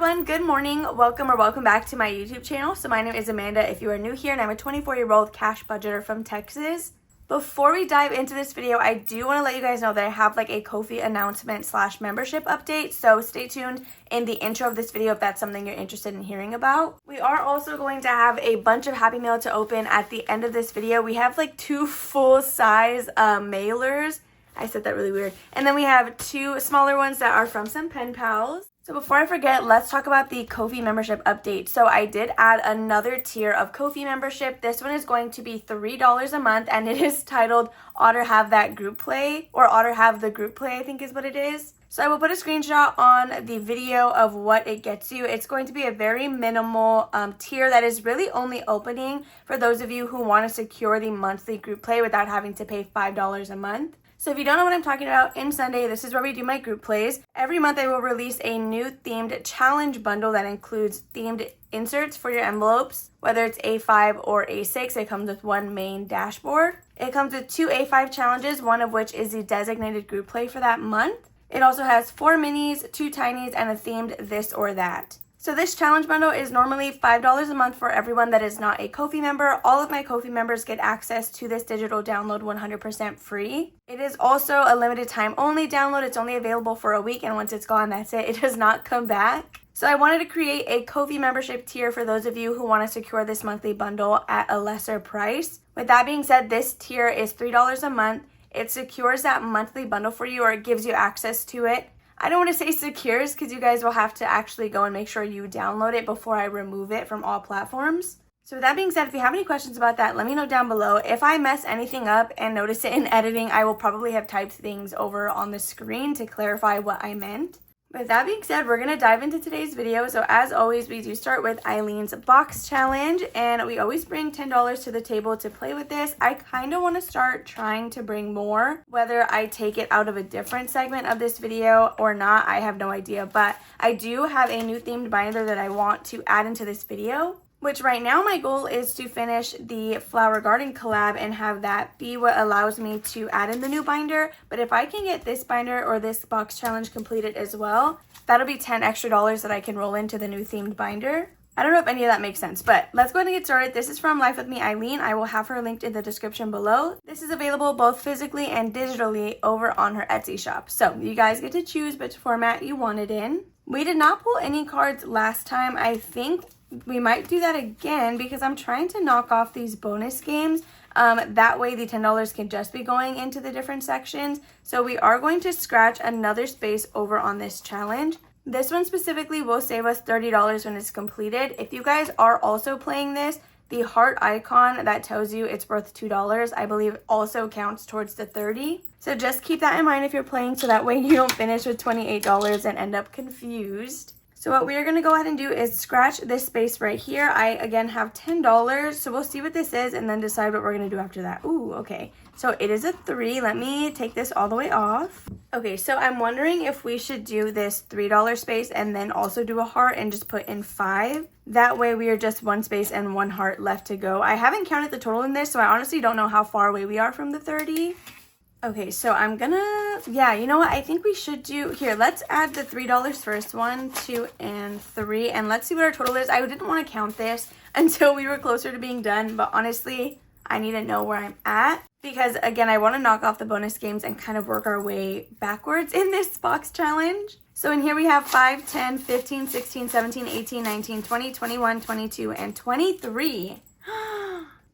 everyone, good morning, welcome back to my YouTube channel. So my name is Amanda if you are new here, and I'm a 24-year-old cash budgeter from Texas. Before we dive into this video, I do want to let you guys know that I have like a Ko-fi announcement / membership update, so stay tuned in the intro of this video if that's something you're interested in hearing about. We are also going to have a bunch of Happy Mail to open at the end of this video. We have like 2 full-size mailers. I said that really weird. And then we have 2 smaller ones that are from some pen pals. So before I forget, let's talk about the Ko-fi membership update. So I did add another tier of Ko-fi membership. This one is going to be $3 a month, and it is titled Otter Have That Group Play, or Otter Have the Group Play, I think is what it is. So I will put a screenshot on the video of what it gets you. It's going to be a very minimal tier that is really only opening for those of you who want to secure the monthly group play without having to pay $5 a month. So if you don't know what I'm talking about, in Sunday, this is where we do my group plays. Every month I will release a new themed challenge bundle that includes themed inserts for your envelopes, whether it's A5 or A6. It comes with one main dashboard. It comes with 2 A5 challenges, one of which is the designated group play for that month. It also has 4 minis, 2 tinies, and a themed this or that. So this challenge bundle is normally $5 a month for everyone that is not a Ko-fi member. All of my Ko-fi members get access to this digital download 100% free. It is also a limited time only download. It's only available for a week, and once it's gone, that's it. It does not come back. So I wanted to create a Ko-fi membership tier for those of you who want to secure this monthly bundle at a lesser price. With that being said, this tier is $3 a month. It secures that monthly bundle for you, or it gives you access to it. I don't want to say secures because you guys will have to actually go and make sure you download it before I remove it from all platforms. So with that being said, if you have any questions about that, let me know down below. If I mess anything up and notice it in editing, I will probably have typed things over on the screen to clarify what I meant. With that being said, we're going to dive into today's video. So as always, we do start with Eileen's box challenge, and we always bring $10 to the table to play with this. I kind of want to start trying to bring more. Whether I take it out of a different segment of this video or not, I have no idea. But I do have a new themed binder that I want to add into this video, which right now my goal is to finish the flower garden collab and have that be what allows me to add in the new binder. But if I can get this binder or this box challenge completed as well, that'll be $10 extra that I can roll into the new themed binder. I don't know if any of that makes sense, but let's go ahead and get started. This is from Life With Me Eileen. I will have her linked in the description below. This is available both physically and digitally over on her Etsy shop. So you guys get to choose which format you want it in. We did not pull any cards last time. I think we might do that again because I'm trying to knock off these bonus games. That way the $10 can just be going into the different sections. So we are going to scratch another space over on this challenge. This one specifically will save us $30 when it's completed. If you guys are also playing this, the heart icon that tells you it's worth $2, I believe also counts towards the $30. So just keep that in mind if you're playing, so that way you don't finish with $28 and end up confused. So what we are going to go ahead and do is scratch this space right here. I, again, have $10. So we'll see what this is and then decide what we're going to do after that. Ooh, okay. So it is a 3. Let me take this all the way off. Okay, so I'm wondering if we should do this $3 space and then also do a heart and just put in 5. That way we are just 1 space and 1 heart left to go. I haven't counted the total in this, so I honestly don't know how far away we are from the 30. Okay, so I'm gonna, yeah, you know what? I think we should do, here, let's add the $3 first. 1, 2, and 3, and let's see what our total is. I didn't want to count this until we were closer to being done, but honestly, I need to know where I'm at because, again, I want to knock off the bonus games and kind of work our way backwards in this box challenge. So in here we have 5, 10, 15, 16, 17, 18, 19, 20, 21, 22, and 23.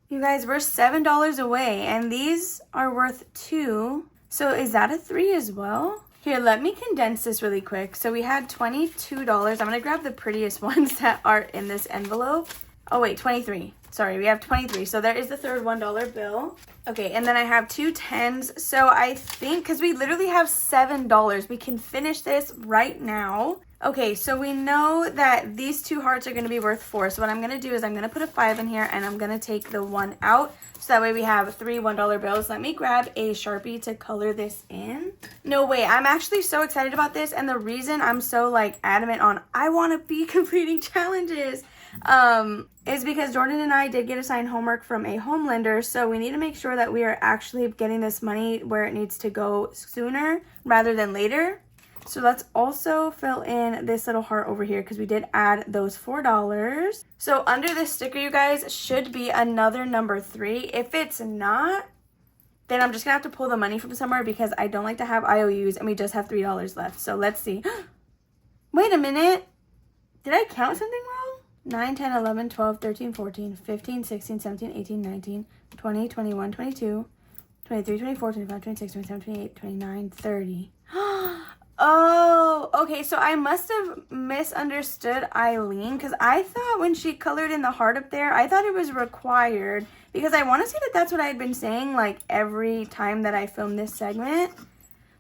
You guys, we're $7 away, and these are worth 2. So is that a 3 as well? Here, let me condense this really quick. So we had $22. I'm going to grab the prettiest ones that are in this envelope. Oh, wait, 23. Sorry, we have 23. So there is the third $1 bill. Okay, and then I have 2 10s. So I think, because we literally have $7, we can finish this right now. Okay, so we know that these 2 hearts are going to be worth 4. So what I'm going to do is I'm going to put a 5 in here, and I'm going to take the 1 out. So that way we have 3 $1 bills. Let me grab a Sharpie to color this in. No way, I'm actually so excited about this. And the reason I'm so like adamant on I want to be completing challenges is because Jordan and I did get assigned homework from a home lender. So we need to make sure that we are actually getting this money where it needs to go sooner rather than later. So let's also fill in this little heart over here because we did add those $4. So under this sticker, you guys, should be another number 3. If it's not, then I'm just going to have to pull the money from somewhere because I don't like to have IOUs and we just have $3 left. So let's see. Wait a minute. Did I count something wrong? 9, 10, 11, 12, 13, 14, 15, 16, 17, 18, 19, 20, 21, 22, 23, 24, 25, 26, 27, 28, 29, 30. Oh, okay, so I must have misunderstood Eileen because I thought when she colored in the heart up there, I thought it was required because I want to say that that's what I had been saying like every time that I filmed this segment,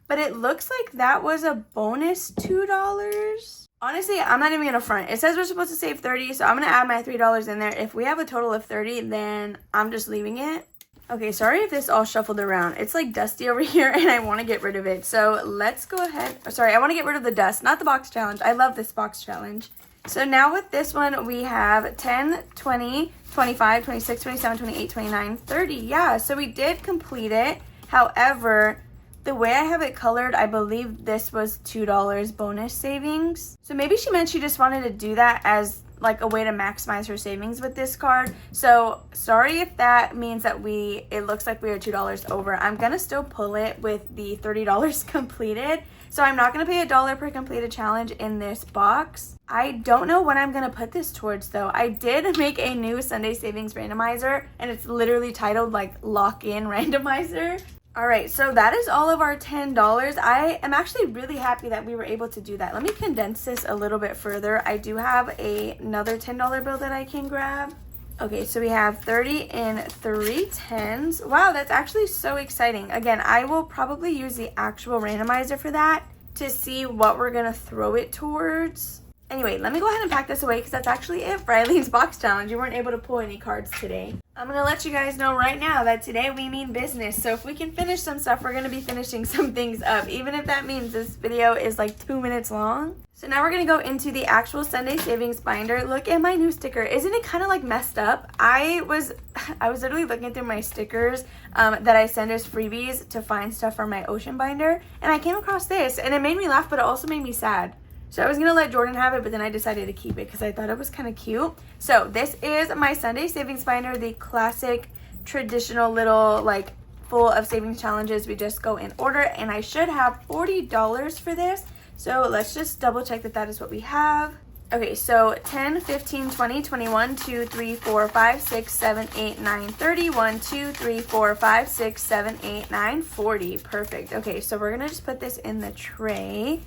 but it looks like that was a bonus $2. Honestly, I'm not even gonna front. It says we're supposed to save 30, so I'm gonna add my $3 in there. If we have a total of 30, then I'm just leaving it. Okay, sorry if this all shuffled around. It's like dusty over here and I want to get rid of it. So let's go ahead. Sorry, I want to get rid of the dust, not the box challenge. I love this box challenge. So now with this one, we have 10, 20, 25, 26, 27, 28, 29, 30. Yeah, so we did complete it. However, the way I have it colored, I believe this was $2 bonus savings. So maybe she meant she just wanted to do that as like a way to maximize her savings with this card. So sorry if that means that it looks like we are $2 over. I'm gonna still pull it with the $30 completed. So I'm not gonna pay $1 per completed challenge in this box. I don't know what I'm gonna put this towards though. I did make a new Sunday savings randomizer and it's literally titled like lock in randomizer. All right, so that is all of our $10. I am actually really happy that we were able to do that. Let me condense this a little bit further. I do have another $10 bill that I can grab. Okay, so we have 30 and 3 10s. Wow, that's actually so exciting. Again, I will probably use the actual randomizer for that to see what we're gonna throw it towards. Anyway, let me go ahead and pack this away because that's actually it for Eileen's box challenge. You weren't able to pull any cards today. I'm going to let you guys know right now that today we mean business. So if we can finish some stuff, we're going to be finishing some things up, even if that means this video is like 2 minutes long. So now we're going to go into the actual Sunday savings binder. Look at my new sticker. Isn't it kind of like messed up? I was literally looking through my stickers that I send as freebies to find stuff for my ocean binder. And I came across this and it made me laugh, but it also made me sad. So I was going to let Jordan have it, but then I decided to keep it because I thought it was kind of cute. So this is my Sunday savings binder, the classic traditional little like full of savings challenges. We just go in order and I should have $40 for this. So let's just double check that that is what we have. Okay, so 10, 15, 20, 21, 2, 3, 4, 5, 6, 7, 8, 9, 30, 1, 2, 3, 4, 5, 6, 7, 8, 9, 40. Perfect. Okay, so we're going to just put this in the tray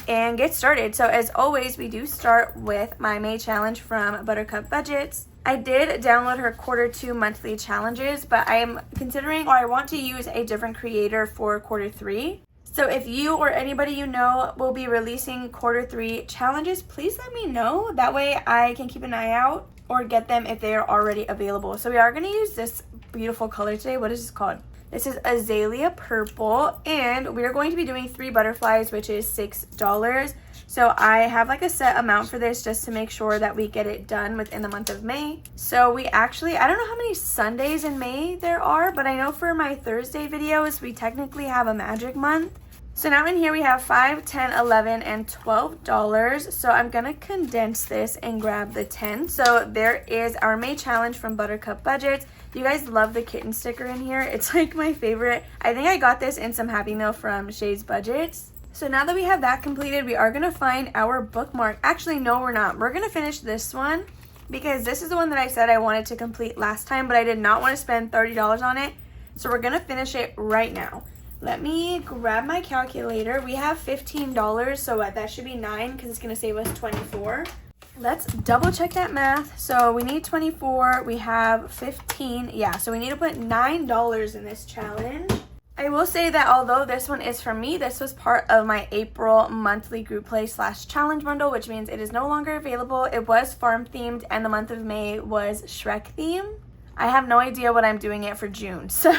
and get started. So as always, we do start with my May challenge from Buttercup Budgets. I did download her Q2 monthly challenges, but I am considering, or I want to use a different creator for Q3. So if you or anybody you know will be releasing Q3 challenges, please let me know. That way I can keep an eye out or get them if they are already available. So we are going to use this beautiful color today. What is this called? This is Azalea Purple, and we're going to be doing 3 butterflies, which is $6. So I have like a set amount for this just to make sure that we get it done within the month of May. So we actually, I don't know how many Sundays in May there are, but I know for my Thursday videos, we technically have a magic month. So now in here we have $5, $10, $11, and $12. So I'm going to condense this and grab the 10. So there is our May challenge from Buttercup Budgets. You guys love the kitten sticker in here. It's like my favorite. I think I got this in some Happy Meal from Shay's Budgets. So now that we have that completed, we are going to find our bookmark. Actually, no, we're not. We're going to finish this one because this is the one that I said I wanted to complete last time, but I did not want to spend $30 on it. So we're going to finish it right now. Let me grab my calculator. We have $15, so that should be 9 because it's going to save us 24. Let's double check that math. So we need 24, we have 15. Yeah, so we need to put $9 in this challenge. I will say that although this one is from me, this was part of my April monthly group play / challenge bundle, which means it is no longer available. It was farm themed and the month of May was Shrek theme. I have no idea what I'm doing it for June. So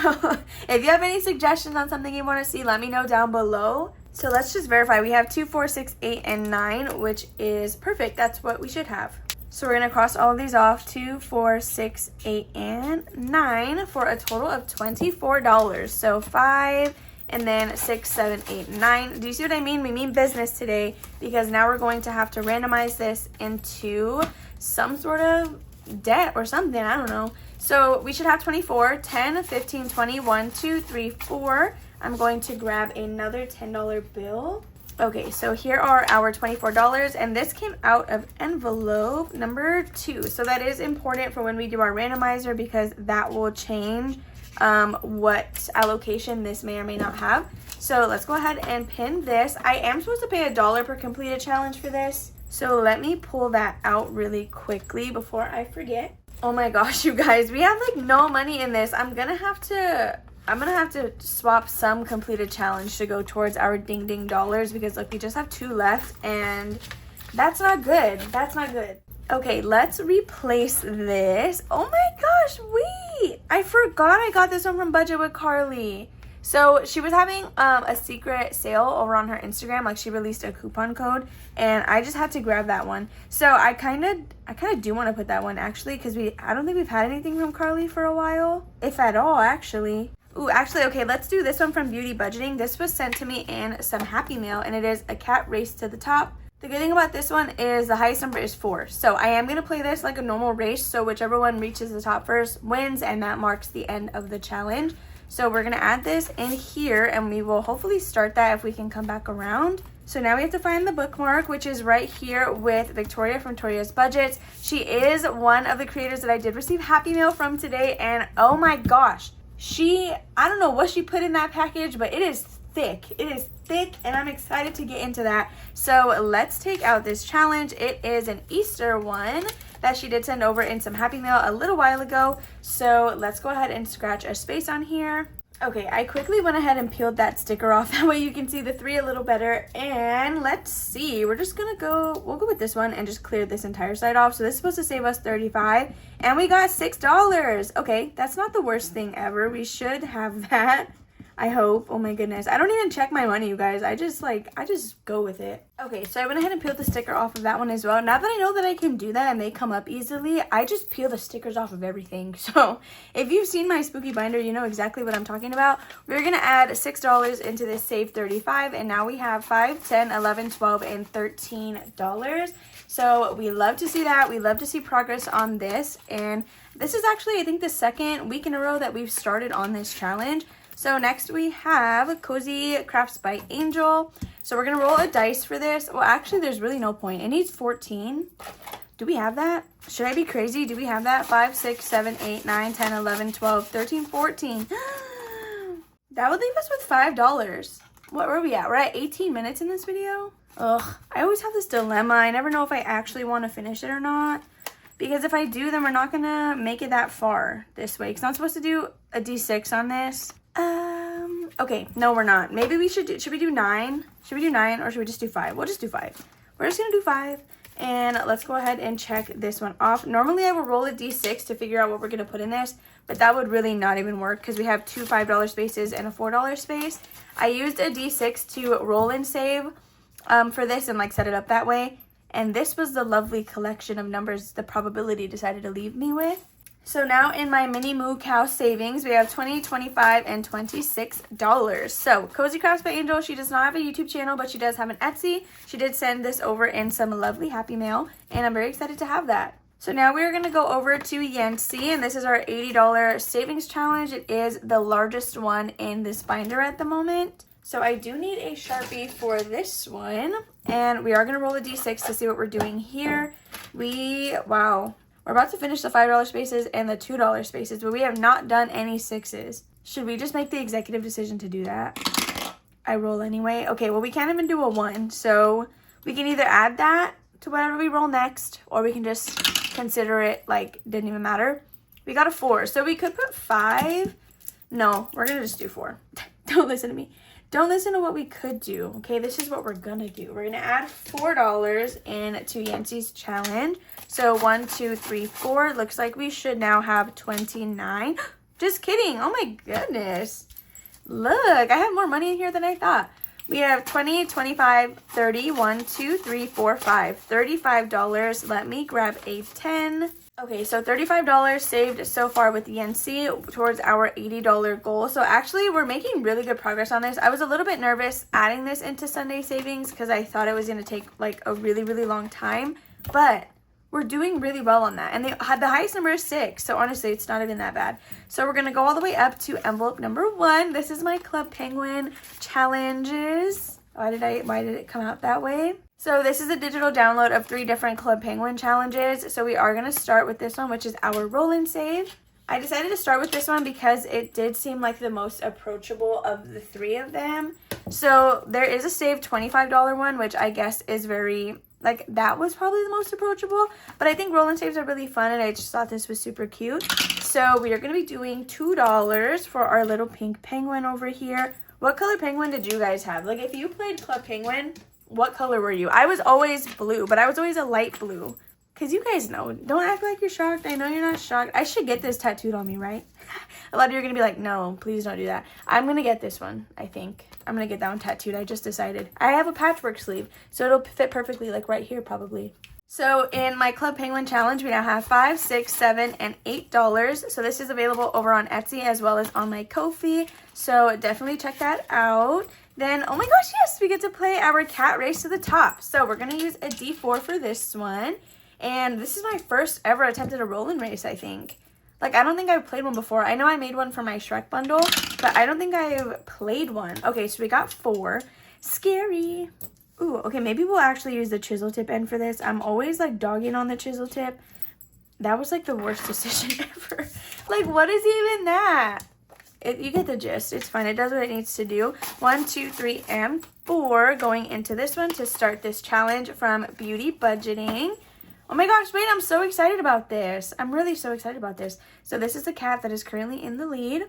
if you have any suggestions on something you want to see, let me know down below. So let's just verify. We have 2, 4, 6, 8, and 9, which is perfect. That's what we should have. So we're going to cross all of these off. 2, 4, 6, 8, and 9 for a total of $24. So 5 and then 6, 7, 8, 9. Do you see what I mean? We mean business today because now we're going to have to randomize this into some sort of debt or something. I don't know. So we should have 24, 10, 15, 20, 1, 2, 3, 4. I'm going to grab another $10 bill. Okay, so here are our $24, and this came out of envelope number 2. So that is important for when we do our randomizer because that will change what allocation this may or may not have. So let's go ahead and pin this. I am supposed to pay $1 per completed challenge for this. So let me pull that out really quickly before I forget. Oh my gosh, you guys, we have like no money in this. I'm gonna have to swap some completed challenge to go towards our ding ding dollars because look, we just have 2 left and that's not good. That's not good. Okay, let's replace this. Oh my gosh, wait. I forgot I got this one from Budget with Carly. So she was having a secret sale over on her Instagram. Like she released a coupon code and I just had to grab that one. So I kind of do want to put that one actually because I don't think we've had anything from Carly for a while, if at all actually. Ooh, actually, okay, let's do this one from Beauty Budgeting. This was sent to me in some Happy Mail and it is a cat race to the top. The good thing about this one is the highest number is 4. So I am going to play this like a normal race. So whichever one reaches the top first wins and that marks the end of the challenge. So we're going to add this in here and we will hopefully start that if we can come back around. So now we have to find the bookmark, which is right here with Victoria from Toria's Budgets. She is one of the creators that I did receive Happy Mail from today. And oh my gosh, I don't know what she put in that package, but it is thick. It is thick and I'm excited to get into that. So let's take out this challenge. It is an Easter one that she did send over in some Happy Mail a little while ago. So let's go ahead and scratch a space on here. Okay, I quickly went ahead and peeled that sticker off. That way you can see the 3 a little better. And let's see, we'll go with this one and just clear this entire side off. So this is supposed to save us $35 and we got $6. Okay, that's not the worst thing ever. We should have that. I hope. Oh my goodness. I don't even check my money, you guys. I just go with it. Okay, so I went ahead and peeled the sticker off of that one as well. Now that I know that I can do that and they come up easily, I just peel the stickers off of everything. So if you've seen my spooky binder, you know exactly what I'm talking about. We're going to add $6 into this save 35 and now we have $5, $10, $11, $12, and $13. So we love to see that. We love to see progress on this. And this is actually, I think, the second week in a row that we've started on this challenge. So next we have Cozy Crafts by Angel. So we're going to roll a dice for this. Well, actually, there's really no point. It needs 14. Do we have that? Should I be crazy? Do we have that? 5, 6, 7, 8, 9, 10, 11, 12, 13, 14. That would leave us with $5. What were we at? We're at 18 minutes in this video. Ugh, I always have this dilemma. I never know if I actually want to finish it or not. Because if I do, then we're not going to make it that far this way. Because I'm supposed to do a D6 on this. Okay, no, we're not. Maybe we should we do 9? Should we do 9 or should we just do 5? We'll just do 5. We're just gonna do 5. And let's go ahead and check this one off. Normally I will roll a D6 to figure out what we're gonna put in this, but that would really not even work because we have 2 $5 spaces and a $4 space. I used a D6 to roll and save for this and like set it up that way. And this was the lovely collection of numbers the probability decided to leave me with. So now in my mini moo cow savings, we have $20, $25, and $26. So Cozy Crafts by Angel, she does not have a YouTube channel, but she does have an Etsy. She did send this over in some lovely Happy Mail, and I'm very excited to have that. So now we're going to go over to Yancy, and this is our $80 savings challenge. It is the largest one in this binder at the moment. So I do need a Sharpie for this one, and we are going to roll a D6 to see what we're doing here. Wow. We're about to finish the $5 spaces and the $2 spaces, but we have not done any 6s. Should we just make the executive decision to do that? I roll anyway. Okay, well, we can't even do a 1, so we can either add that to whatever we roll next, or we can just consider it like didn't even matter. We got a 4, so we could put 5. No, we're going to just do 4. Don't listen to me. Don't listen to what we could do, okay? This is what we're gonna do. We're gonna add $4 into Yancy's challenge. So 1, 2, 3, 4. Looks like we should now have 29. Just kidding. Oh my goodness. Look, I have more money in here than I thought. We have 20, 25, 30, 1, 2, 3, 4, 5, $35. Let me grab a 10. Okay, so $35 saved so far with YNC towards our $80 goal. So actually, we're making really good progress on this. I was a little bit nervous adding this into Sunday savings because I thought it was going to take like a really, really long time. But we're doing really well on that. And the highest number is 6. So honestly, it's not even that bad. So we're going to go all the way up to envelope number 1. This is my Club Penguin challenges. Why did it come out that way? So this is a digital download of 3 different Club Penguin challenges. So we are going to start with this one, which is our roll and save. I decided to start with this one because it did seem like the most approachable of the 3 of them. So there is a save $25 one, which I guess is very, like, that was probably the most approachable. But I think roll and saves are really fun, and I just thought this was super cute. So we are going to be doing $2 for our little pink penguin over here. What color penguin did you guys have? Like, if you played Club Penguin, what color were you? I was always blue, but I was always a light blue. Because you guys know. Don't act like you're shocked. I know you're not shocked. I should get this tattooed on me, right? A lot of you are going to be like, no, please don't do that. I'm going to get this one, I think. I'm going to get that one tattooed. I just decided. I have a patchwork sleeve, so it'll fit perfectly, like right here probably. So in my Club Penguin challenge, we now have $5, $6, $7, and $8. So this is available over on Etsy as well as on my Ko-fi. So definitely check that out. Then, oh my gosh, yes, we get to play our cat race to the top. So we're going to use a D4 for this one. And this is my first ever attempt at a roll-in race, I think. Like, I don't think I've played one before. I know I made one for my Shrek bundle, but I don't think I've played one. Okay, so we got 4. Scary. Ooh, okay, maybe we'll actually use the chisel tip end for this. I'm always, like, dogging on the chisel tip. That was, like, the worst decision ever. Like, what is even that? You get the gist. It's fine. It does what it needs to do. 1, 2, 3, and 4 going into this one to start this challenge from Beauty Budgeting. Oh my gosh, wait, I'm so excited about this. I'm really so excited about this. So this is the cat that is currently in the lead.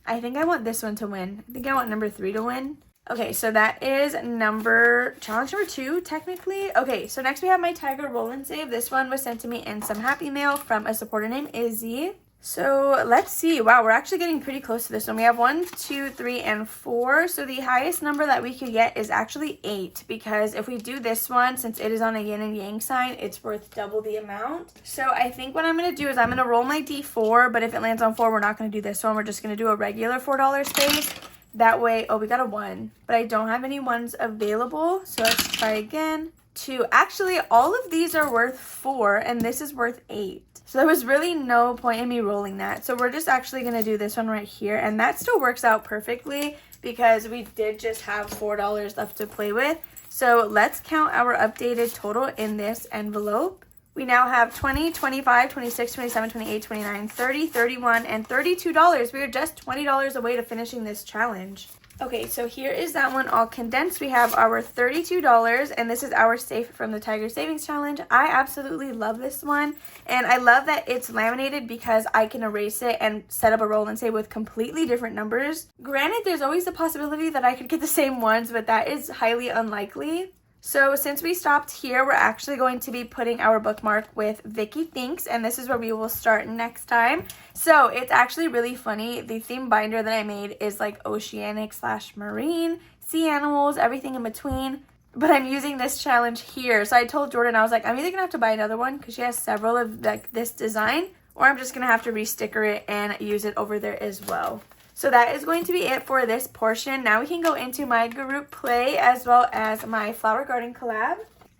I think I want this one to win. I think I want number 3 to win. Okay, so that is challenge number 2, technically. Okay, so next we have my Tiger Roll and Save. This one was sent to me in some happy mail from a supporter named Izzy. So let's see. Wow, we're actually getting pretty close to this one. We have 1, 2, 3, and 4. So the highest number that we could get is actually 8, because if we do this one, since it is on a yin and yang sign, it's worth double the amount. So I think what I'm going to do is I'm going to roll my D4, but if it lands on 4, we're not going to do this one. We're just going to do a regular $4 space. That way, oh, we got a 1, but I don't have any 1s available. So let's try again. 2. Actually, all of these are worth 4, and this is worth 8. So there was really no point in me rolling that. So we're just actually going to do this one right here. And that still works out perfectly because we did just have $4 left to play with. So let's count our updated total in this envelope. We now have 20, 25, 26, 27, 28, 29, 30, 31, and $32. We are just $20 away to finishing this challenge. Okay, so here is that one all condensed. We have our $32, and this is our safe from the Tiger Savings Challenge. I absolutely love this one, and I love that it's laminated because I can erase it and set up a roll and save with completely different numbers. Granted, there's always the possibility that I could get the same ones, but that is highly unlikely. So since we stopped here, we're actually going to be putting our bookmark with Vicky Thinks, and this is where we will start next time. So it's actually really funny. The theme binder that I made is like oceanic / marine, sea animals, everything in between. But I'm using this challenge here. So I told Jordan, I was like, I'm either going to have to buy another one because she has several of like this design, or I'm just going to have to re-sticker it and use it over there as well. So that is going to be it for this portion. Now we can go into my group play as well as my flower garden collab.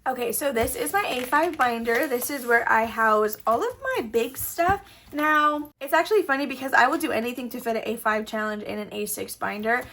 Okay, so this is my A5 binder. This is where I house all of my big stuff. Now, it's actually funny because I will do anything to fit an A5 challenge in an A6 binder.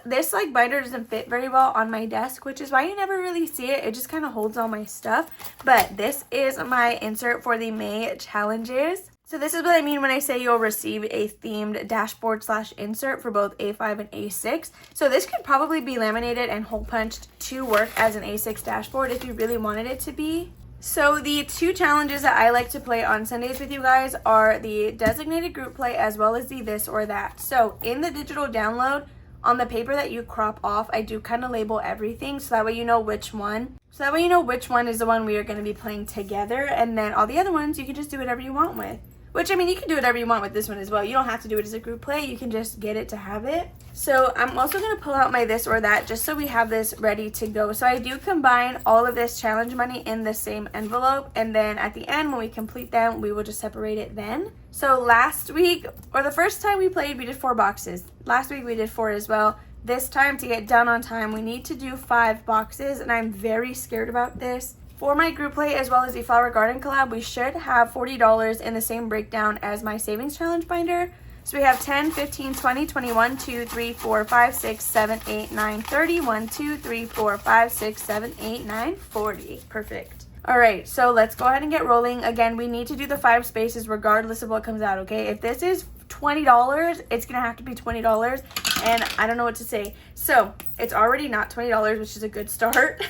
This like binder doesn't fit very well on my desk, which is why you never really see it. It just kind of holds all my stuff. But this is my insert for the May challenges. So this is what I mean when I say you'll receive a themed dashboard / insert for both A5 and A6. So this could probably be laminated and hole punched to work as an A6 dashboard if you really wanted it to be. So the 2 challenges that I like to play on Sundays with you guys are the designated group play as well as the this or that. So in the digital download, on the paper that you crop off, I do kind of label everything so that way you know which one. So that way you know which one is the one we are going to be playing together, and then all the other ones you can just do whatever you want with. Which, I mean, you can do whatever you want with this one as well. You don't have to do it as a group play. You can just get it to have it. So I'm also going to pull out my this or that just so we have this ready to go. So I do combine all of this challenge money in the same envelope. And then at the end, when we complete them, we will just separate it then. So last week, or the first time we played, we did 4 boxes. Last week we did 4 as well. This time, to get done on time, we need to do 5 boxes. And I'm very scared about this. For my group play as well as the Flower Garden collab, we should have $40 in the same breakdown as my savings challenge binder. So we have 10, 15, 20, 21, 2, 3, 4, 5, 6, 7, 8, 9, 30, 1, 2, 3, 4, 5, 6, 7, 8, 9, 40. Perfect. All right, so let's go ahead and get rolling. Again, we need to do the 5 spaces regardless of what comes out, okay? If this is $20, it's gonna have to be $20, and I don't know what to say. So it's already not $20, which is a good start.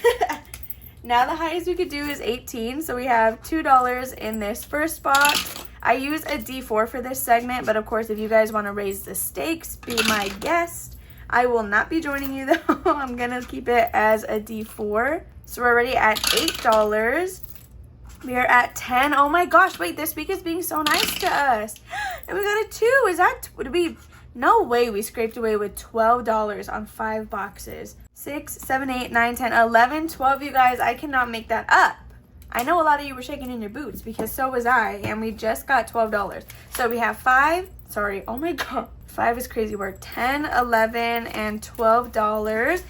Now the highest we could do is 18, so we have $2 in this first box. I use a D4 for this segment, but of course if you guys want to raise the stakes, be my guest. I will not be joining you though. I'm gonna keep it as a D4. So we're already at $8. We are at 10. Oh my gosh, wait, this week is being so nice to us. And we got a 2. Is that, would we, no way we scraped away with $12 on 5 boxes. 6, 7, 8, 9, 10, 11, 12, you guys. I cannot make that up. I know a lot of you were shaking in your boots because so was I, and we just got $12. So we have 5, sorry, oh my god, 5 is crazy work. 10, 11, and $12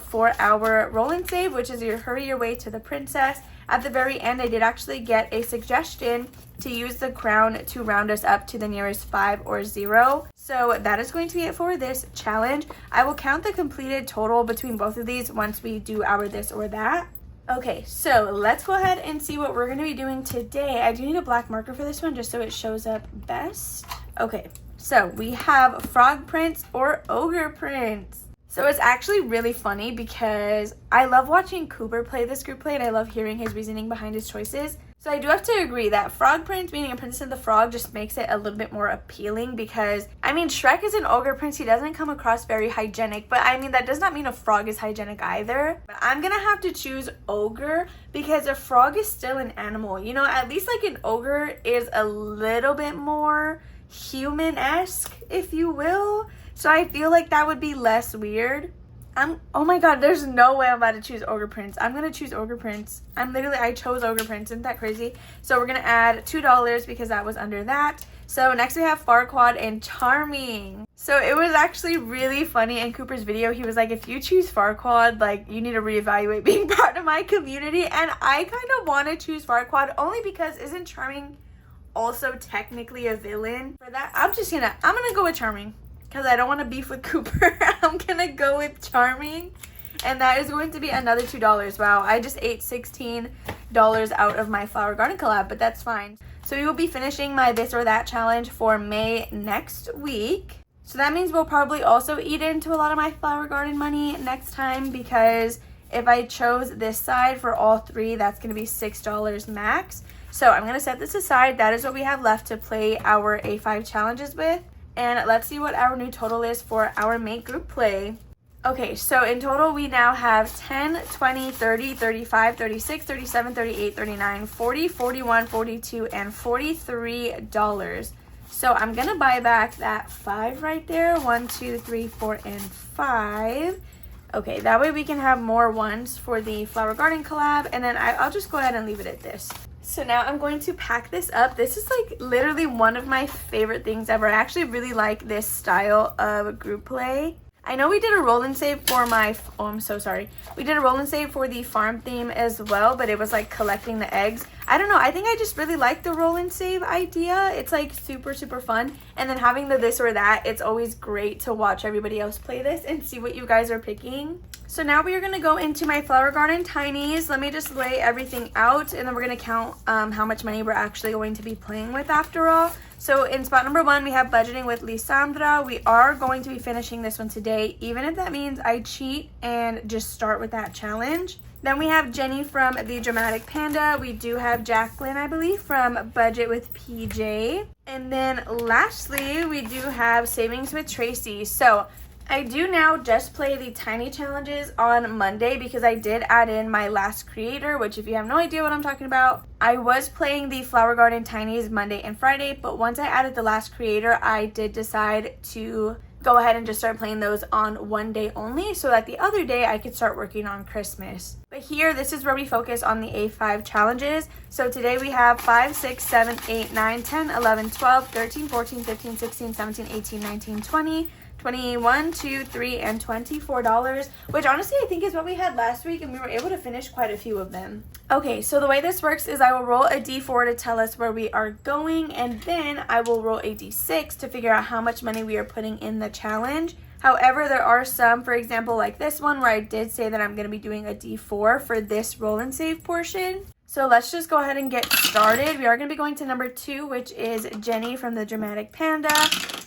for our roll and save, which is your hurry your way to the princess. At the very end, I did actually get a suggestion to use the crown to round us up to the nearest 5 or 0. So that is going to be it for this challenge. I will count the completed total between both of these once we do our this or that. Okay, so let's go ahead and see what we're going to be doing today. I do need a black marker for this one just so it shows up best. Okay, so we have frog prints or ogre prints. So it's actually really funny because I love watching Cooper play this group play and I love hearing his reasoning behind his choices. So I do have to agree that frog prince, meaning a princess and the frog, just makes it a little bit more appealing because, I mean, Shrek is an ogre prince. He doesn't come across very hygienic, but I mean, that does not mean a frog is hygienic either. But I'm going to have to choose ogre because a frog is still an animal. You know, at least like an ogre is a little bit more human-esque, if you will. So I feel like that would be less weird. Oh my god, there's no way I'm about to choose Ogre Prince. I'm going to choose Ogre Prince. I chose Ogre Prince. Isn't that crazy? So we're going to add $2 because that was under that. So next we have Farquaad and Charming. So it was actually really funny in Cooper's video. He was like, if you choose Farquaad, like, you need to reevaluate being part of my community. And I kind of want to choose Farquaad only because isn't Charming also technically a villain? For that, I'm gonna go with Charming. Because I don't want to beef with Cooper. I'm going to go with Charming. And that is going to be another $2. Wow, I just ate $16 out of my Flower Garden collab, but that's fine. So we will be finishing my this or that challenge for May next week. So that means we'll probably also eat into a lot of my Flower Garden money next time because if I chose this side for all 3, that's going to be $6 max. So I'm going to set this aside. That is what we have left to play our A5 challenges with. And let's see what our new total is for our May group play. Okay, so in total we now have 10, 20, 30, 35, 36, 37, 38, 39, 40, 41, 42, and $43. So I'm going to buy back that 5 right there. 1, 2, 3, 4, and 5. Okay, that way we can have more ones for the Flower Garden collab. And then I'll just go ahead and leave it at this. So now I'm going to pack this up. This is like literally one of my favorite things ever. I actually really like this style of group play. I know we did a roll and save for I'm so sorry. We did a roll and save for the farm theme as well, but it was like collecting the eggs. I don't know. I think I just really like the roll and save idea. It's like super, super fun. And then having the this or that, it's always great to watch everybody else play this and see what you guys are picking. So now we are going to go into my Flower Garden Tinies. Let me just lay everything out and then we're going to count how much money we're actually going to be playing with after all. So in spot number 1, we have budgeting with Lisandra. We are going to be finishing this one today, even if that means I cheat and just start with that challenge. Then we have Jenny from The Dramatic Panda. We do have Jacqueline, I believe, from Budget with PJ. And then lastly, we do have Savings with Tracy. So I do now just play the tiny challenges on Monday because I did add in my last creator, which if you have no idea what I'm talking about, I was playing the Flower Garden tinies Monday and Friday, but once I added the last creator, I did decide to go ahead and just start playing those on one day only so that the other day I could start working on Christmas. But here, this is where we focus on the A5 challenges. So today we have 5, 6, 7, 8, 9, 10, 11, 12, 13, 14, 15, 16, 17, 18, 19, 20, 21, 2, 3, and $24, which honestly I think is what we had last week, and we were able to finish quite a few of them. Okay, so the way this works is I will roll a d4 to tell us where we are going, and then I will roll a d6 to figure out how much money we are putting in the challenge. However, there are some, for example, like this one where I did say that I'm going to be doing a d4 for this roll and save portion. So let's just go ahead and get started. We are going to be going to number 2, which is Jenny from the Dramatic Panda.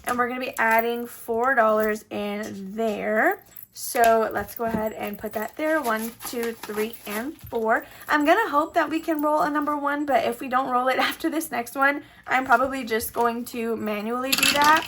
And we're going to be adding $4 in there. So let's go ahead and put that there. 1, 2, 3, and 4. I'm going to hope that we can roll a number 1. But if we don't roll it after this next one, I'm probably just going to manually do that.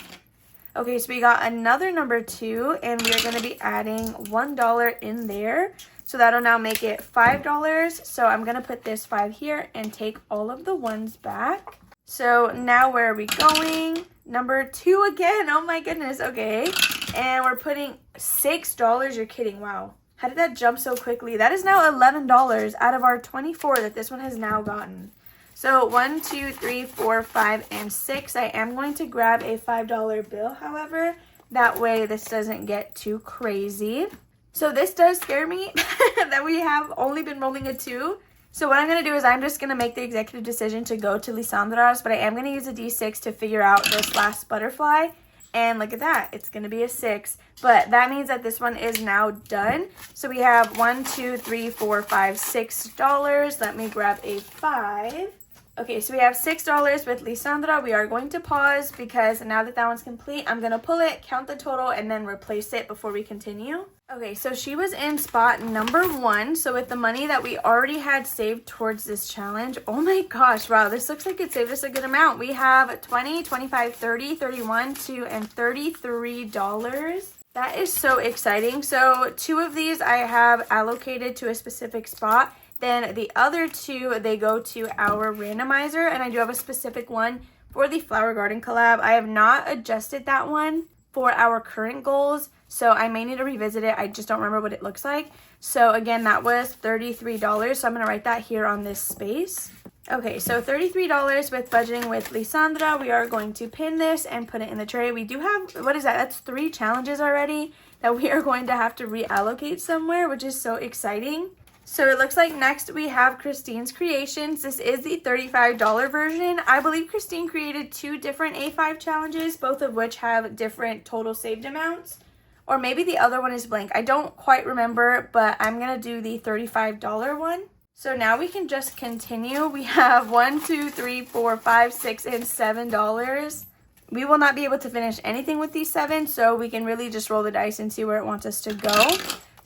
Okay, so we got another number 2. And we are going to be adding $1 in there. So that'll now make it $5. So I'm going to put this 5 here and take all of the ones back. So now where are we going? Number 2 again. Oh my goodness. Okay. And we're putting $6. You're kidding. Wow. How did that jump so quickly? That is now $11 out of our 24 that this one has now gotten. So 1, 2, 3, 4, 5, and 6. I am going to grab a $5 bill, however. That way this doesn't get too crazy. So this does scare me that we have only been rolling a 2. So what I'm going to do is I'm just going to make the executive decision to go to Lisandra's, but I am going to use a d6 to figure out this last butterfly. And look at that. It's going to be a 6. But that means that this one is now done. So we have 1, 2, 3, 4, 5, $6. Let me grab a 5. Okay, so we have $6 with Lisandra. We are going to pause because now that that one's complete, I'm going to pull it, count the total, and then replace it before we continue. Okay, so she was in spot number 1. So with the money that we already had saved towards this challenge, oh my gosh, wow, this looks like it saved us a good amount. We have 20, 25, 30, 31, 2, and $33. That is so exciting. So 2 of these I have allocated to a specific spot. Then the other 2, they go to our randomizer, and I do have a specific one for the Flower Garden collab. I have not adjusted that one for our current goals, so I may need to revisit it. I just don't remember what it looks like. So again, that was $33, so I'm going to write that here on this space. Okay, so $33 with budgeting with Lisandra. We are going to pin this and put it in the tray. We do have, what is that? That's 3 challenges already that we are going to have to reallocate somewhere, which is so exciting. So it looks like next we have Christine's Creations. This is the $35 version. I believe Christine created 2 different A5 challenges, both of which have different total saved amounts. Or maybe the other one is blank. I don't quite remember, but I'm going to do the $35 one. So now we can just continue. We have 1, 2, 3, 4, 5, 6, and $7. We will not be able to finish anything with these 7, so we can really just roll the dice and see where it wants us to go.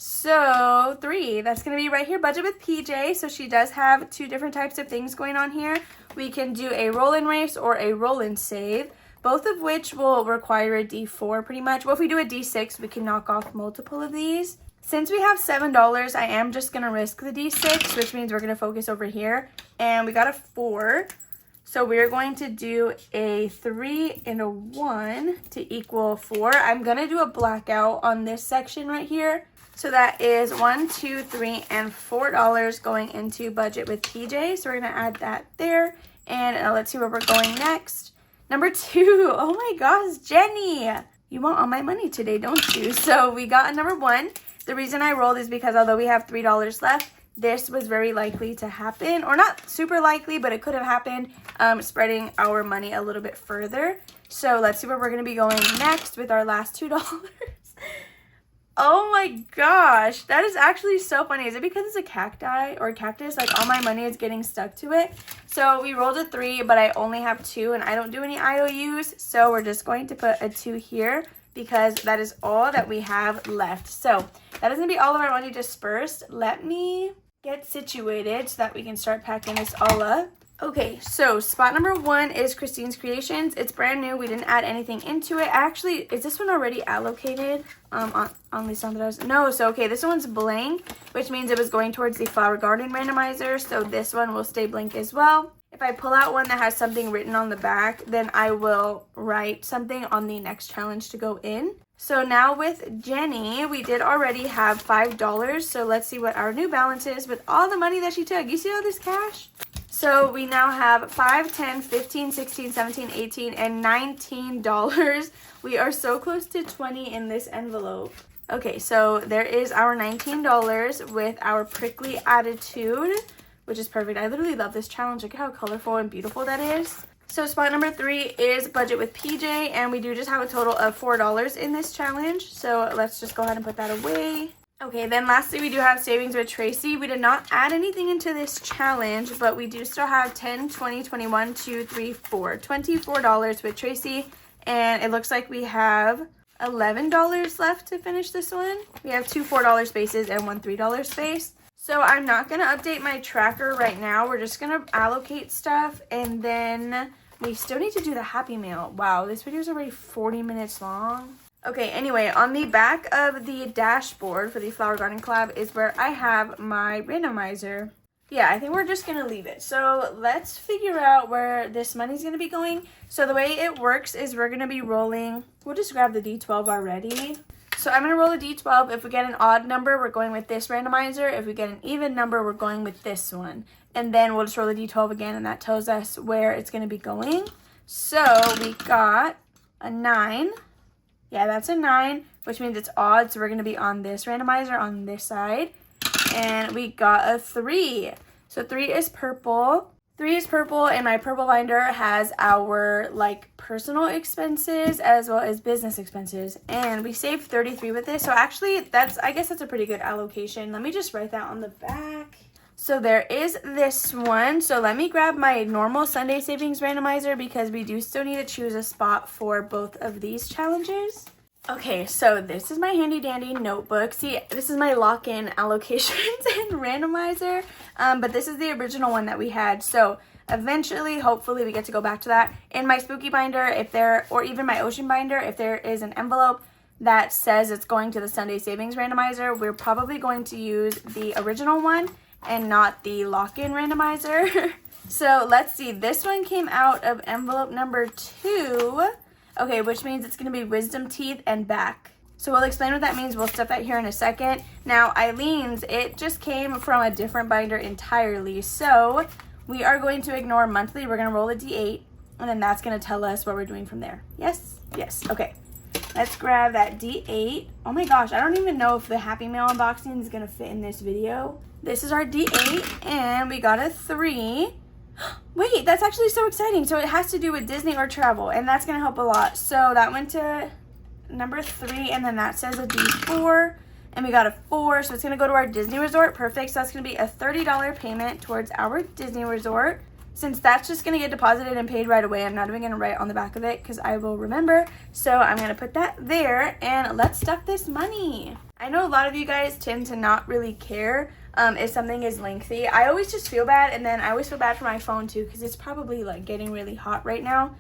So 3, that's going to be right here, Budget with PJ. So she does have 2 different types of things going on here. We can do a roll and race or a roll and save, both of which will require a D4 pretty much. Well, if we do a D6, we can knock off multiple of these. Since we have $7, I am just going to risk the D6, which means we're going to focus over here. And we got a 4. So we're going to do a 3 and a 1 to equal 4. I'm going to do a blackout on this section right here. So that is 1, 2, 3, and $4 going into Budget with PJ. So we're going to add that there. And let's see where we're going next. Number 2. Oh my gosh, Jenny. You want all my money today, don't you? So we got a number 1. The reason I rolled is because although we have $3 left, this was very likely to happen. Or not super likely, but it could have happened, spreading our money a little bit further. So let's see where we're going to be going next with our last $2. Oh my gosh, that is actually so funny. Is it because it's a cacti or a cactus? Like all my money is getting stuck to it. So we rolled a 3, but I only have 2 and I don't do any IOUs. So we're just going to put a 2 here because that is all that we have left. So that is going to be all of our money dispersed. Let me get situated so that we can start packing this all up. Okay, so spot number 1 is Christine's Creations. It's brand new. We didn't add anything into it. Actually, is this one already allocated? On Lissandra's? No, so okay, this one's blank, which means it was going towards the Flower Garden randomizer, so this one will stay blank as well. If I pull out one that has something written on the back, then I will write something on the next challenge to go in. So now with Jenny, we did already have $5, so let's see what our new balance is with all the money that she took. You see all this cash? So we now have $5, $10, $15, $16, $17, $18, and $19. We are so close to 20 in this envelope. Okay, so there is our $19 with our prickly attitude, which is perfect. I literally love this challenge. Look at how colorful and beautiful that is. So spot number 3 is Budget with PJ, and we do just have a total of $4 in this challenge. So let's just go ahead and put that away. Okay, then lastly, we do have Savings with Tracy. We did not add anything into this challenge, but we do still have 10, 20, 21, 2, 3, 4, $24 with Tracy. And it looks like we have $11 left to finish this one. We have 2 $4 spaces and 1 $3 space. So I'm not going to update my tracker right now. We're just going to allocate stuff, and then we still need to do the Happy Mail. Wow, this video is already 40 minutes long. Okay, anyway, on the back of the dashboard for the Flower Garden collab is where I have my randomizer. Yeah, I think we're just going to leave it. So let's figure out where this money's going to be going. So the way it works is we're going to be rolling. We'll just grab the D12 already. So I'm going to roll a D12. If we get an odd number, we're going with this randomizer. If we get an even number, we're going with this one. And then we'll just roll the D12 again, and that tells us where it's going to be going. So we got a 9. Yeah, that's a 9, which means it's odd, so we're going to be on this randomizer on this side. And we got a 3. So 3 is purple. 3 is purple, and my purple binder has our, personal expenses as well as business expenses. And we saved 33 with this, so actually, I guess that's a pretty good allocation. Let me just write that on the back. So there is this one. So let me grab my normal Sunday savings randomizer because we do still need to choose a spot for both of these challenges. Okay, so this is my handy dandy notebook. See, this is my lock-in allocations and randomizer, but this is the original one that we had. So eventually, hopefully, we get to go back to that. In my spooky binder, or even my ocean binder, if there is an envelope that says it's going to the Sunday savings randomizer, we're probably going to use the original one and not the lock-in randomizer. So let's see, this one came out of envelope number 2. Okay, which means it's going to be wisdom teeth and back. So we'll explain what that means. We'll step that here in a second. Now, Eileen's, it just came from a different binder entirely. So we are going to ignore monthly. We're going to roll a D8, and then that's going to tell us what we're doing from there. Yes? Yes. Okay. Let's grab that D8. Oh my gosh, I don't even know if the Happy Mail unboxing is going to fit in this video. This is our D8, and we got a 3. Wait, that's actually so exciting. So it has to do with Disney or travel, and that's going to help a lot. So that went to number 3, and then that says a D4, and we got a 4. So it's going to go to our Disney resort. Perfect. So that's going to be a $30 payment towards our Disney resort. Since that's just going to get deposited and paid right away, I'm not even going to write on the back of it because I will remember. So I'm going to put that there, and let's stuff this money. I know a lot of you guys tend to not really care if something is lengthy. I always just feel bad, and then I always feel bad for my phone too because it's probably getting really hot right now.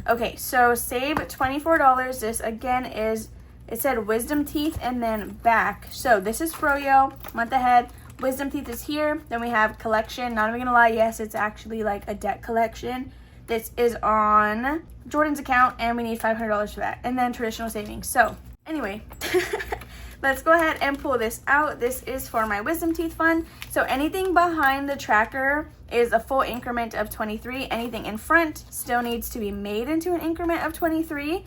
Okay, so save $24. This again is, it said wisdom teeth and then back. So this is Froyo, month ahead. Wisdom teeth is here. Then we have collection. Not even gonna lie, yes, it's actually a debt collection. This is on Jordan's account, and we need $500 for that. And then traditional savings. So anyway, let's go ahead and pull this out. This is for my wisdom teeth fund. So anything behind the tracker is a full increment of 23. Anything in front still needs to be made into an increment of 23.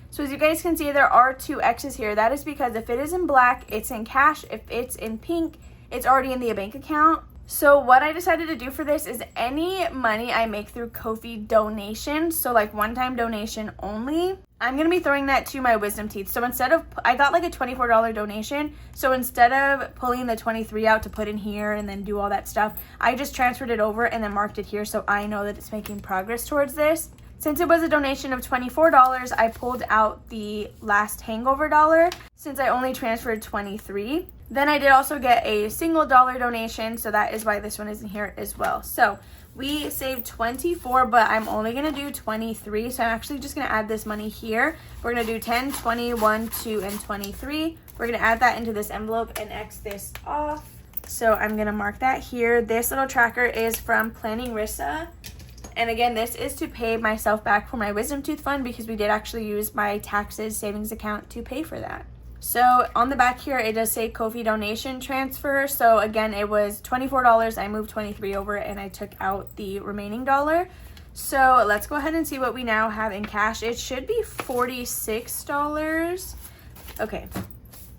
So as you guys can see, there are 2 X's here. That is because if it is in black, it's in cash. If it's in pink, it's already in the bank account. So what I decided to do for this is any money I make through Ko-fi donation, so one-time donation only, I'm going to be throwing that to my wisdom teeth. So instead of, I got a $24 donation, so instead of pulling the 23 out to put in here and then do all that stuff, I just transferred it over and then marked it here so I know that it's making progress towards this. Since it was a donation of $24, I pulled out the last hangover dollar since I only transferred 23. Then I did also get a single dollar donation, so that is why this one is in here as well. So We saved 24, but I'm only gonna do 23. So I'm actually just gonna add this money here. We're gonna do 10, 20, 1, 2, and 23. We're gonna add that into this envelope and X this off. So I'm gonna mark that here. This little tracker is from Planning Rissa. And again, this is to pay myself back for my wisdom tooth fund because we did actually use my taxes savings account to pay for that. So on the back here, it does say Ko-fi donation transfer. So again, it was $24. I moved 23 over and I took out the remaining dollar. So let's go ahead and see what we now have in cash. It should be $46. Okay.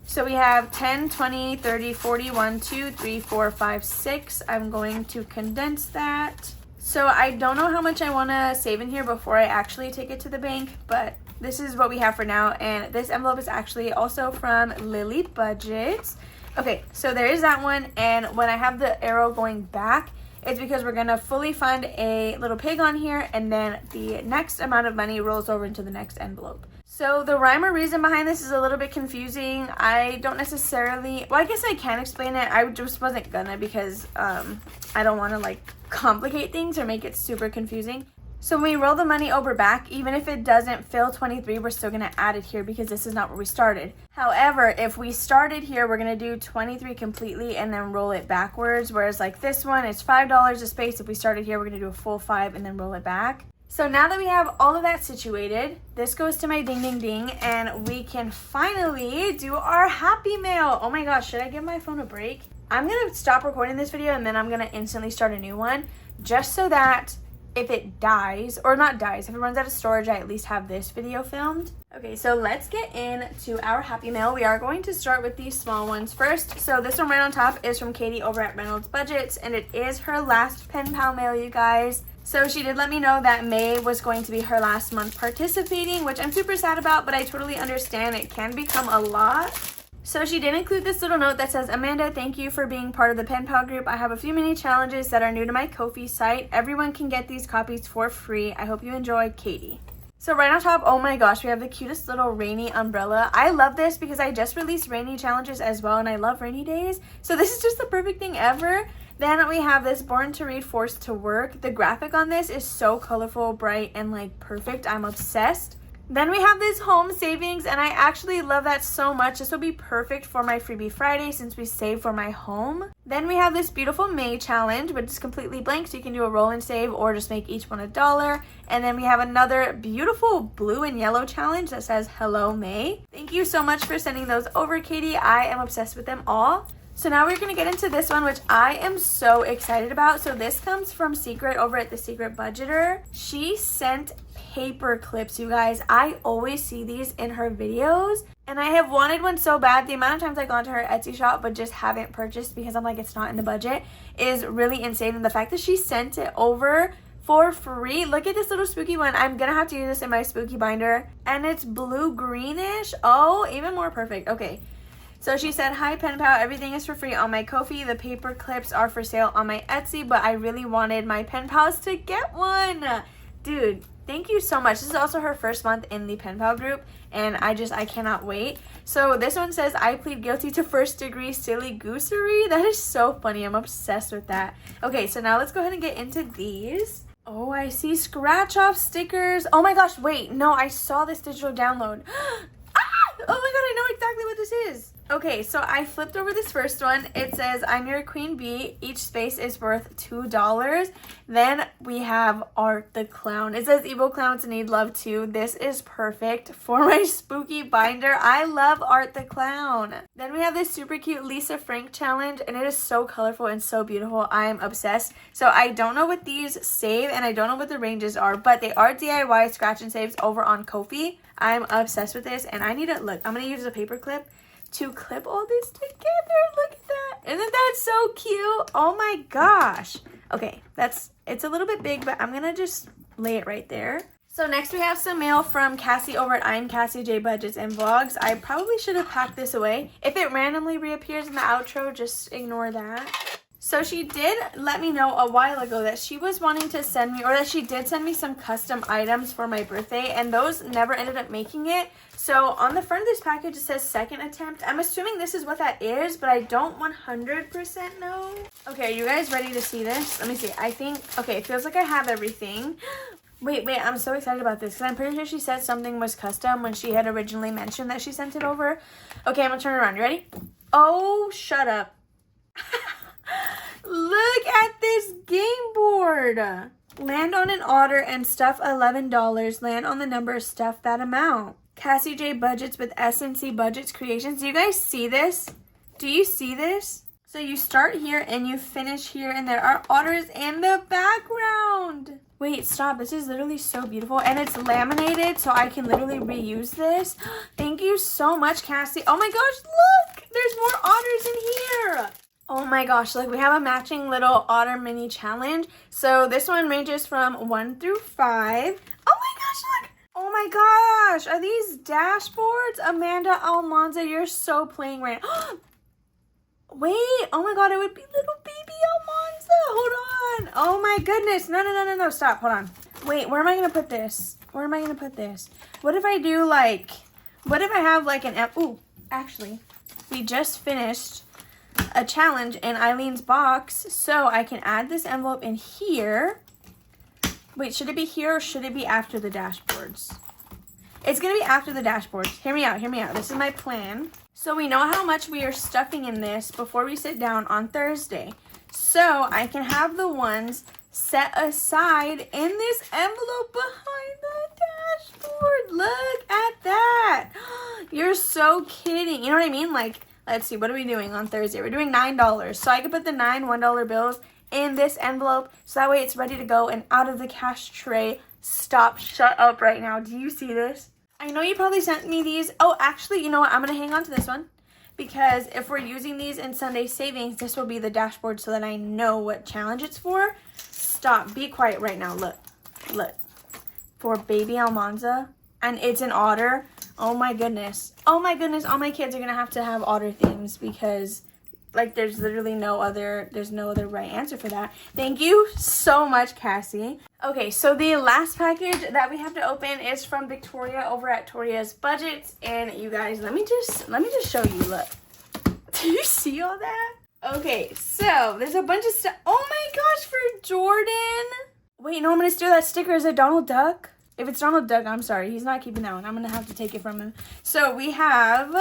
So we have 10, 20, 30, 40, 1, 2, 3, 4, 5, 6. I'm going to condense that. So I don't know how much I want to save in here before I actually take it to the bank, but this is what we have for now. And this envelope is actually also from Lily Budgets. Okay, so there is that one. And when I have the arrow going back, it's because we're going to fully fund a little pig on here. And then the next amount of money rolls over into the next envelope. So the rhyme or reason behind this is a little bit confusing. I don't necessarily, well, I guess I can explain it. I just wasn't gonna because I don't want to like complicate things or make it super confusing. So when we roll the money over back, even if it doesn't fill 23, we're still gonna add it here because this is not where we started. However, if we started here, we're gonna do 23 completely and then roll it backwards. Whereas like this one, it's $5 a space. If we started here, we're gonna do a full 5 and then roll it back. So now that we have all of that situated, this goes to my ding ding ding and we can finally do our happy mail. Oh my gosh, should I give my phone a break? I'm gonna stop recording this video and then I'm gonna instantly start a new one just so that if it dies, or not dies, if it runs out of storage, I at least have this video filmed. Okay, so let's get into our happy mail. We are going to start with these small ones first. So this one right on top is from Katie over at Reynolds Budgets and it is her last pen pal mail, you guys. So she did let me know that May was going to be her last month participating, which I'm super sad about, but I totally understand it can become a lot. So she did include this little note that says, Amanda, thank you for being part of the pen pal group. I have a few mini challenges that are new to my Ko-fi site. Everyone can get these copies for free. I hope you enjoy, Katie. So right on top, oh my gosh, we have the cutest little rainy umbrella. I love this because I just released rainy challenges as well, and I love rainy days. So this is just the perfect thing ever. Then we have this Born to Read, Forced to Work. The graphic on this is so colorful, bright, and like perfect. I'm obsessed. Then we have this home savings, and I actually love that so much. This will be perfect for my freebie Friday since we save for my home. Then we have this beautiful May challenge, which is completely blank, so you can do a roll and save or just make each one $1. And then we have another beautiful blue and yellow challenge that says Hello May. Thank you so much for sending those over, Katie. I am obsessed with them all. So now we're going to get into this one, which I am so excited about. So this comes from Secret over at The Secret Budgeter. She sent paper clips, you guys. I always see these in her videos and I have wanted one so bad. The amount of times I've gone to her Etsy shop but just haven't purchased because I'm like, it's not in the budget, is really insane. And the fact that she sent it over for free. Look at this little spooky one. I'm gonna have to use this in my spooky binder. And it's blue greenish. Oh, even more perfect. Okay. So she said, hi pen pal, everything is for free on my Ko-fi. The paper clips are for sale on my Etsy, but I really wanted my pen pals to get one. Dude, thank you so much. This is also her first month in the pen pal group, and I cannot wait. So this one says, I plead guilty to first-degree silly goosery. That is so funny. I'm obsessed with that. Okay, so now let's go ahead and get into these. Oh, I see scratch-off stickers. Oh my gosh, wait. No, I saw this digital download. Oh my god, I know exactly what this is. Okay, so I flipped over this first one. It says, I'm your queen bee. Each space is worth $2. Then we have Art the Clown. It says, evil clowns need love too. This is perfect for my spooky binder. I love Art the Clown. Then we have this super cute Lisa Frank challenge, and it is so colorful and so beautiful. I am obsessed. So I don't know what these save, and I don't know what the ranges are, but they are DIY scratch and saves over on Ko-fi. I'm obsessed with this, and I need to, look, I'm going to use a paper clip to clip all this together. Look at that. Isn't that so cute? Oh my gosh. Okay, it's a little bit big, but I'm going to just lay it right there. So next we have some mail from Cassie over at I'm Cassie J Budgets and Vlogs. I probably should have packed this away. If it randomly reappears in the outro, just ignore that. So she did let me know a while ago that she was wanting to send me, or that she did send me some custom items for my birthday, and those never ended up making it. So on the front of this package, it says second attempt. I'm assuming this is what that is, but I don't 100% know. Okay, are you guys ready to see this? Let me see. I think, okay, it feels like I have everything. Wait, I'm so excited about this because I'm pretty sure she said something was custom when she had originally mentioned that she sent it over. Okay, I'm gonna turn it around. You ready? Oh, shut up. Look at this game board. Land on an order and stuff $11. Land on the number, stuff that amount. Cassie J budgets with SNC Budgets Creations. Do you guys see this? Do you see this? So you start here and you finish here, and there are orders in the background. Wait, stop. This is literally so beautiful, and it's laminated, so I can literally reuse this. Thank you so much, Cassie. Oh my gosh, look! There's more orders in here. Oh my gosh, like we have a matching little otter mini challenge. So this one ranges from 1 through 5. Oh my gosh, look! Oh my gosh, are these dashboards? Amanda Almanza, you're so playing right now. Wait, oh my god, it would be little baby Almanza. Hold on. Oh my goodness. No, stop. Hold on. Wait, where am I going to put this? Where am I going to put this? What if I do like, what if I have like an, ooh, actually, we just finished a challenge in Eileen's box, so I can add this envelope in here. Wait, should it be here or should it be after the dashboards? It's going to be after the dashboards. Hear me out. This is my plan. So we know how much we are stuffing in this before we sit down on Thursday. So I can have the ones set aside in this envelope behind the dashboard. Look at that. You're so kidding. You know what I mean? Like, let's see, what are we doing on Thursday? We're doing $9. So I could put the 9 $1 bills in this envelope, so that way it's ready to go and out of the cash tray. Stop, shut up right now. Do you see this? I know you probably sent me these. Oh, actually, you know what? I'm going to hang on to this one, because if we're using these in Sunday Savings, this will be the dashboard so that I know what challenge it's for. Stop. Be quiet right now. Look. For baby Almanza, and it's an otter. Oh my goodness. All my kids are going to have otter themes, because like there's literally no other right answer for that. Thank you so much, Cassie. Okay, so the last package that we have to open is from Victoria over at Toria's Budgets, and you guys, let me just show you. Look. Do you see all that? Okay, so there's a bunch of stuff. Oh my gosh, for Jordan. Wait, no, I'm going to steal that sticker. Is it Donald Duck? If it's Donald Duck, I'm sorry. He's not keeping that one. I'm going to have to take it from him. So we have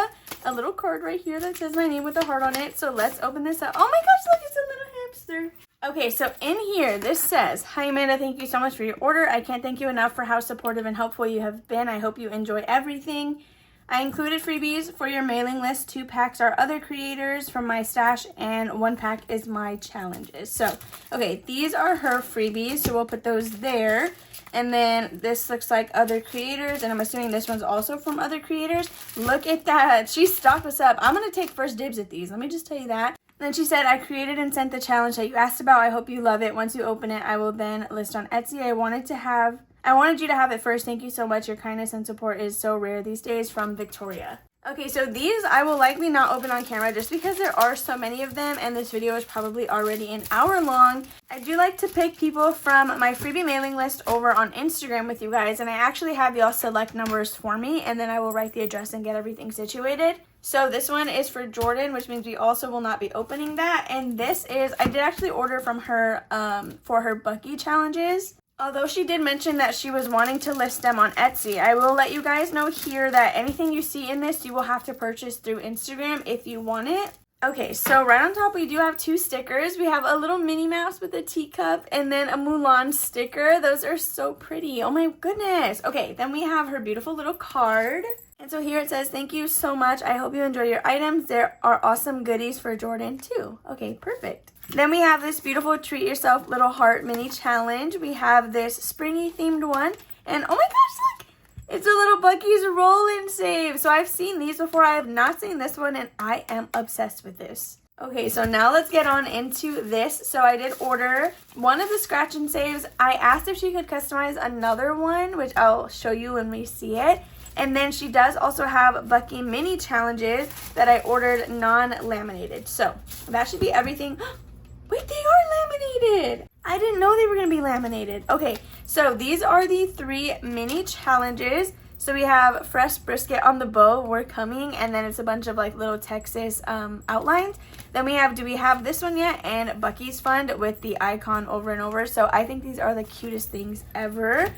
a little card right here that says my name with a heart on it. So let's open this up. Oh my gosh, look, it's a little hamster. Okay, so in here, this says, "Hi Amanda, thank you so much for your order. I can't thank you enough for how supportive and helpful you have been. I hope you enjoy everything. I included freebies for your mailing list. 2 packs are other creators from my stash, and 1 pack is my challenges." So, okay, these are her freebies, so we'll put those there. And then this looks like other creators, and I'm assuming this one's also from other creators. Look at that. She stocked us up. I'm going to take first dibs at these. Let me just tell you that. And then she said, "I created and sent the challenge that you asked about. I hope you love it. Once you open it, I will then list on Etsy. I wanted you to have it first. Thank you so much. Your kindness and support is so rare these days." From Victoria. Okay, so these I will likely not open on camera just because there are so many of them, and this video is probably already an hour long. I do like to pick people from my freebie mailing list over on Instagram with you guys, and I actually have y'all select numbers for me, and then I will write the address and get everything situated. So this one is for Jordan, which means we also will not be opening that. And this is, I did actually order from her for her Bucky challenges. Although she did mention that she was wanting to list them on Etsy, I will let you guys know here that anything you see in this, you will have to purchase through Instagram if you want it. Okay, so right on top, we do have 2 stickers. We have a little Minnie Mouse with a teacup and then a Mulan sticker. Those are so pretty. Oh my goodness. Okay, then we have her beautiful little card. And so here it says, "Thank you so much. I hope you enjoy your items. There are awesome goodies for Jordan too." Okay, perfect. Then we have this beautiful treat yourself little heart mini challenge. We have this springy themed one. And oh my gosh, look! It's a little Bucky's roll and save. So I've seen these before. I have not seen this one, and I am obsessed with this. Okay, so now let's get on into this. So I did order one of the scratch and saves. I asked if she could customize another one, which I'll show you when we see it. And then she does also have Bucky mini challenges that I ordered non-laminated. So that should be everything. Wait, they are laminated. I didn't know they were going to be laminated. Okay, so these are the 3 mini challenges. So we have fresh brisket on the bow, we're coming, and then it's a bunch of like little Texas outlines. Then we have, do we have this one yet? And Bucky's Fund with the icon over and over. So I think these are the cutest things ever.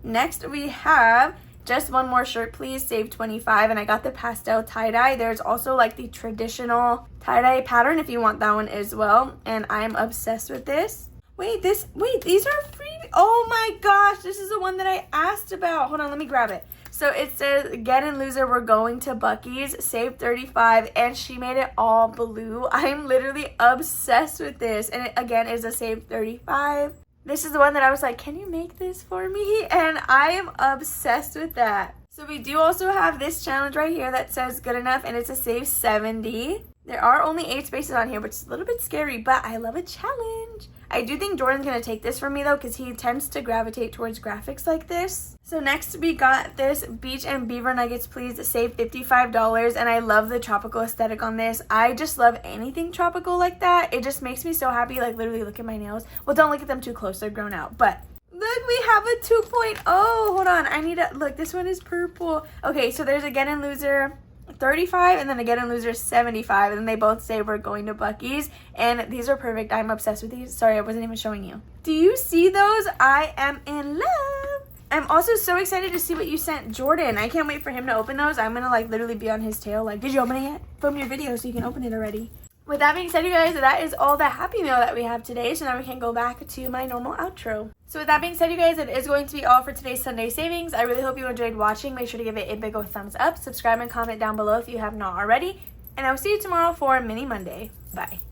Next we have just one more shirt please, save 25, and I got the pastel tie-dye. There's also like the traditional tie-dye pattern if you want that one as well, and I'm obsessed with this. Wait, these are free. Oh my gosh, this is the one that I asked about. Hold on, let me grab it. So it says, get in loser, we're going to Bucky's, save 35, and she made it all blue. I'm literally obsessed with this, and it again is a save 35. This is the one that I was like, can you make this for me? And I am obsessed with that. So we do also have this challenge right here that says good enough, and it's a save 70. There are only 8 spaces on here, which is a little bit scary, but I love a challenge. I do think Jordan's going to take this from me, though, because he tends to gravitate towards graphics like this. So next we got this Beach and Beaver Nuggets, please, save $55. And I love the tropical aesthetic on this. I just love anything tropical like that. It just makes me so happy. Like, literally, look at my nails. Well, don't look at them too close. They're grown out. But look, we have a 2.0. Hold on. I need to look. This one is purple. Okay, so there's a Get In Loser 35 and then a Get In Loser 75, and then they both say we're going to Bucky's, and these are perfect. I'm obsessed with these. Sorry, I wasn't even showing you. Do you see those? I am in love. I'm also so excited to see what you sent Jordan. I can't wait for him to open those. I'm gonna like literally be on his tail like, did you open it yet? Film your video so you can open it already. With that being said, you guys, that is all the Happy Meal that we have today. So now we can go back to my normal outro. So with that being said, you guys, it is going to be all for today's Sunday savings. I really hope you enjoyed watching. Make sure to give it a big old thumbs up. Subscribe and comment down below if you have not already. And I will see you tomorrow for Mini Monday. Bye.